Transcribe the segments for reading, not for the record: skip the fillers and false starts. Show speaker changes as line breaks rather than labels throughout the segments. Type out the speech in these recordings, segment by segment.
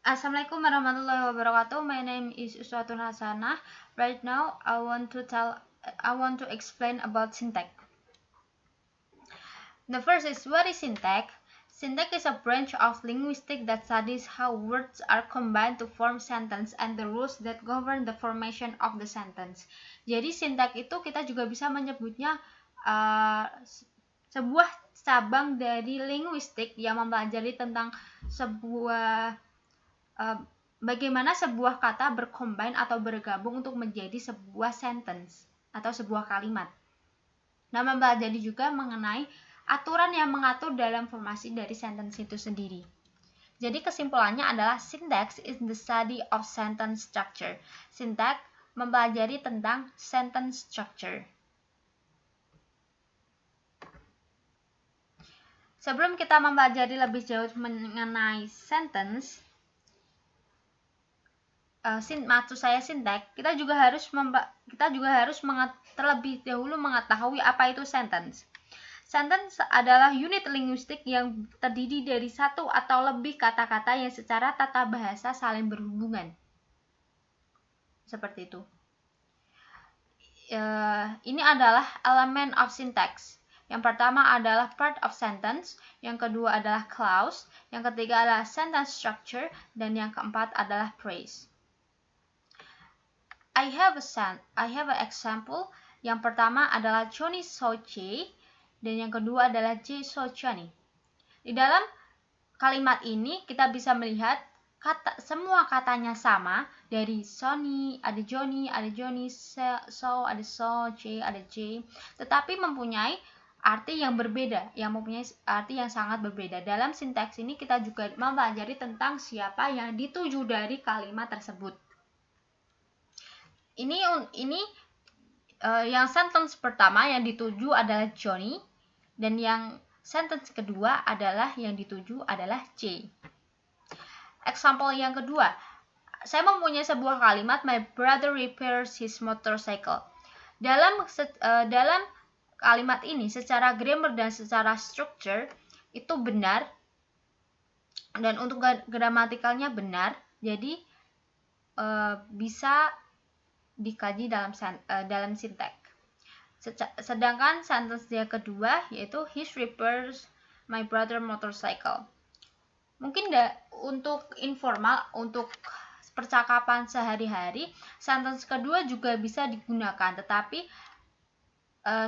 Assalamualaikum warahmatullahi wabarakatuh. My name is Uswatun Hasanah. Right now, I want to explain about syntax. The first is, what is syntax? Syntax is a branch of linguistics that studies how words are combined to form sentence and the rules that govern the formation of the sentence. Jadi syntax itu kita juga bisa menyebutnya sebuah cabang dari linguistik yang mempelajari tentang bagaimana sebuah kata bercombine atau bergabung untuk menjadi sebuah sentence atau sebuah kalimat. Nah, mempelajari juga mengenai aturan yang mengatur dalam formasi dari sentence itu sendiri. Jadi kesimpulannya adalah syntax is the study of sentence structure. Syntax mempelajari tentang sentence structure. Sebelum kita mempelajari lebih jauh mengenai sentence, maksud saya syntax, kita juga harus terlebih dahulu mengetahui apa itu sentence. Sentence adalah unit linguistik yang terdiri dari satu atau lebih kata-kata yang secara tata bahasa saling berhubungan. Seperti itu. Ini adalah elemen of syntax. Yang pertama adalah part of sentence, yang kedua adalah clause, yang ketiga adalah sentence structure, dan yang keempat adalah phrase. I have an example. Yang pertama adalah Johnny saw Jay, dan yang kedua adalah Jay saw Johnny. Di dalam kalimat ini kita bisa melihat semua katanya sama, dari Sony, ada Johnny, saw, ada saw, Jay, ada Jay, tetapi mempunyai arti yang berbeda, yang mempunyai arti yang sangat berbeda. Dalam sintaks ini kita juga mempelajari tentang siapa yang dituju dari kalimat tersebut. Ini yang sentence pertama yang dituju adalah Johnny, dan yang sentence kedua adalah yang dituju adalah J. Example yang kedua, saya mempunyai sebuah kalimat, my brother repairs his motorcycle. Dalam kalimat ini secara grammar dan secara structure itu benar, dan untuk gramatikalnya benar, jadi bisa dikaji dalam sintaks. Sedangkan sentence yang kedua yaitu he repairs my brother motorcycle. Mungkin untuk informal, untuk percakapan sehari-hari, sentence kedua juga bisa digunakan, tetapi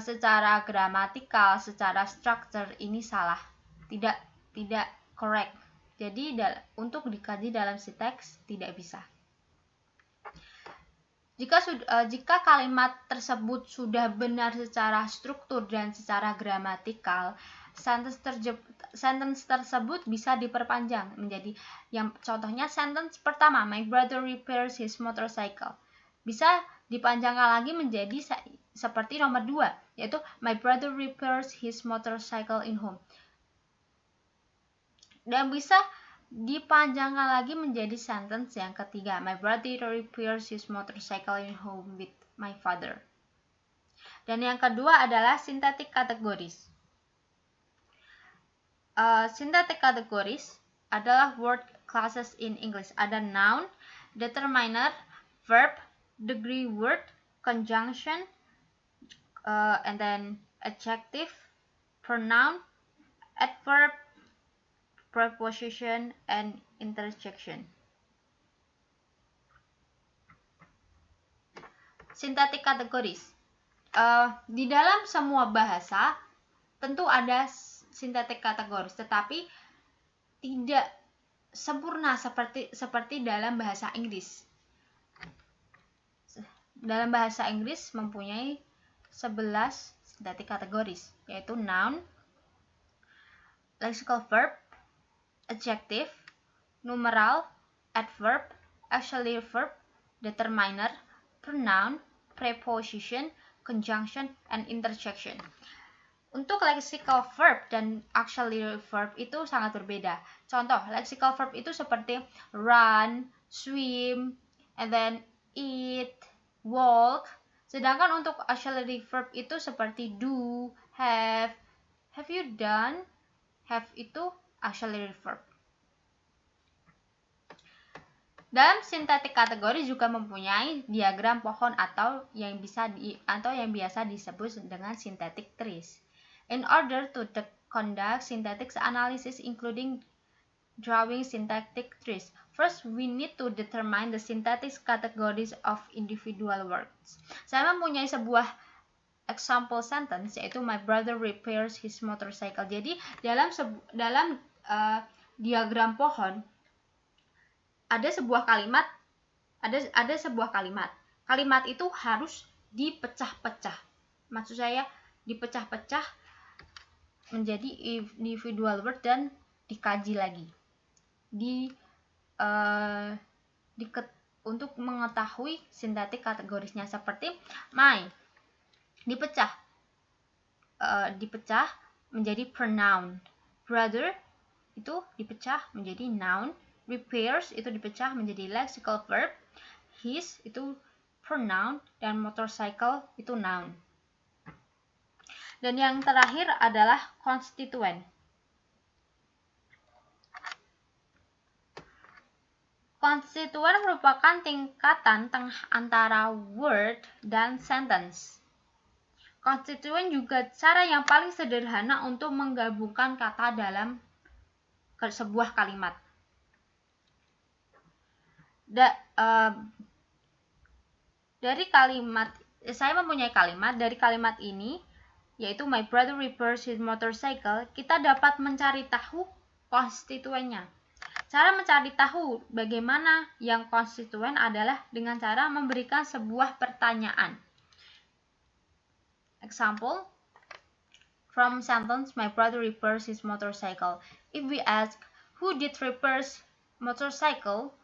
secara gramatikal, secara structure ini salah, tidak correct. Jadi untuk dikaji dalam sintaks tidak bisa. Jika kalimat tersebut sudah benar secara struktur dan secara gramatikal, sentence tersebut bisa diperpanjang menjadi, yang contohnya sentence pertama, my brother repairs his motorcycle, bisa dipanjangkan lagi menjadi seperti nomor 2, yaitu my brother repairs his motorcycle in home, dan bisa dipanjangkan lagi menjadi sentence yang ketiga, my brother repairs his motorcycle in home with my father. Dan yang kedua adalah synthetic categories. Synthetic categories adalah word classes in English. Ada noun, determiner, verb, degree word, conjunction, and then adjective, pronoun, adverb, preposition, and interjection. Synthetic categories. Di dalam semua bahasa tentu ada synthetic categories, tetapi tidak sempurna seperti dalam bahasa Inggris. Dalam bahasa Inggris mempunyai 11 synthetic categories, yaitu noun, lexical verb, adjective, numeral, adverb, auxiliary verb, determiner, pronoun, preposition, conjunction, and interjection. Untuk lexical verb dan auxiliary verb itu sangat berbeda. Contoh, lexical verb itu seperti run, swim, and then eat, walk. Sedangkan untuk auxiliary verb itu seperti do, have you done? Have itu auxiliary verb. Dalam sintetik kategori juga mempunyai diagram pohon atau yang biasa disebut dengan synthetic trees. In order to conduct synthetic analysis including drawing syntactic trees, first we need to determine the synthetic categories of individual words. Saya mempunyai sebuah example sentence, yaitu my brother repairs his motorcycle. Jadi dalam diagram pohon ada sebuah kalimat, kalimat itu harus dipecah-pecah. Maksud saya dipecah-pecah menjadi individual word dan dikaji lagi untuk mengetahui sintetik kategorisnya. Seperti my dipecah menjadi pronoun, brother itu dipecah menjadi noun, repairs itu dipecah menjadi lexical verb, his itu pronoun, dan motorcycle itu noun. Dan yang terakhir adalah konstituen. Konstituen merupakan tingkatan tengah antara word dan sentence. Konstituen juga cara yang paling sederhana untuk menggabungkan kata dalam sebuah kalimat. Dari kalimat, saya mempunyai kalimat. Dari kalimat ini, yaitu my brother repairs his motorcycle, kita dapat mencari tahu konstituennya. Cara mencari tahu bagaimana yang konstituen adalah dengan cara memberikan sebuah pertanyaan. Example, from sentence my brother repairs his motorcycle. If we ask who did repairs motorcycle,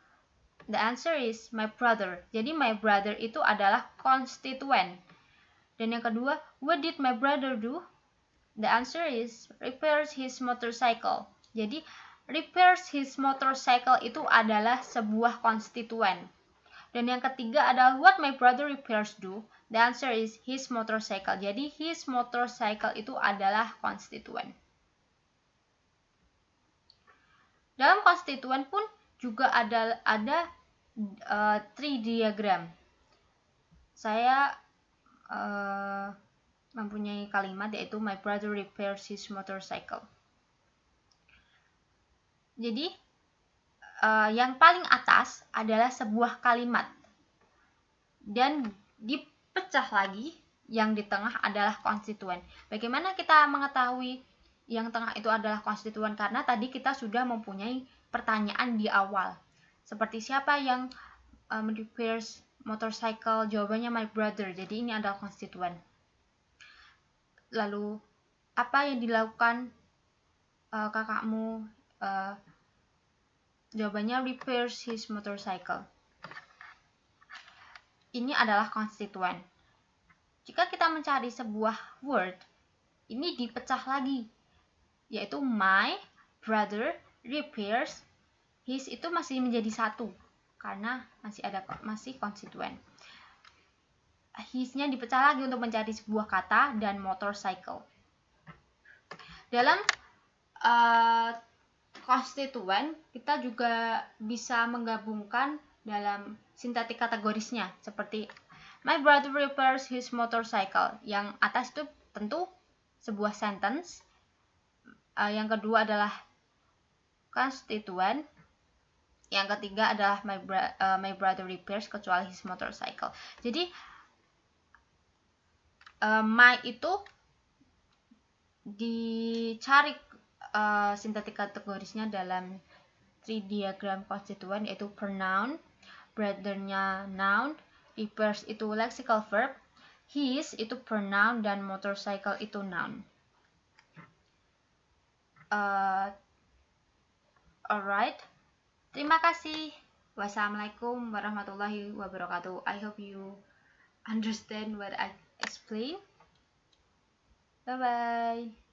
the answer is my brother. Jadi my brother itu adalah konstituen. Dan yang kedua, what did my brother do? The answer is repairs his motorcycle. Jadi repairs his motorcycle itu adalah sebuah konstituen. Dan yang ketiga adalah what my brother repairs do? The answer is his motorcycle. Jadi his motorcycle itu adalah konstituen. Dalam konstituen pun juga ada tree diagram. Saya mempunyai kalimat yaitu my brother repairs his motorcycle. Jadi yang paling atas adalah sebuah kalimat dan dipecah lagi, yang di tengah adalah konstituen. Bagaimana kita mengetahui yang tengah itu adalah konstituen? Karena tadi kita sudah mempunyai pertanyaan di awal. Seperti siapa yang repairs motorcycle? Jawabannya my brother. Jadi ini adalah konstituen. Lalu apa yang dilakukan kakakmu? Jawabannya repairs his motorcycle. Ini adalah konstituen. Jika kita mencari sebuah word, ini dipecah lagi, yaitu my brother repairs. His itu masih menjadi satu karena masih konstituen. His-nya dipecah lagi untuk mencari sebuah kata dan motorcycle. Dalam konstituen kita juga bisa menggabungkan dalam sintetik kategorisnya, seperti my brother repairs his motorcycle. Yang atas itu tentu sebuah sentence. Yang kedua adalah konstituen. Yang ketiga adalah my brother repairs kecuali his motorcycle. Jadi my itu dicari sintetik kategorisnya dalam tree diagram konstituen, yaitu pronoun, brother-nya noun, repairs itu lexical verb, his itu pronoun, dan motorcycle itu noun. Alright, terima kasih. Wassalamualaikum warahmatullahi wabarakatuh. I hope you understand what I explain. Bye bye.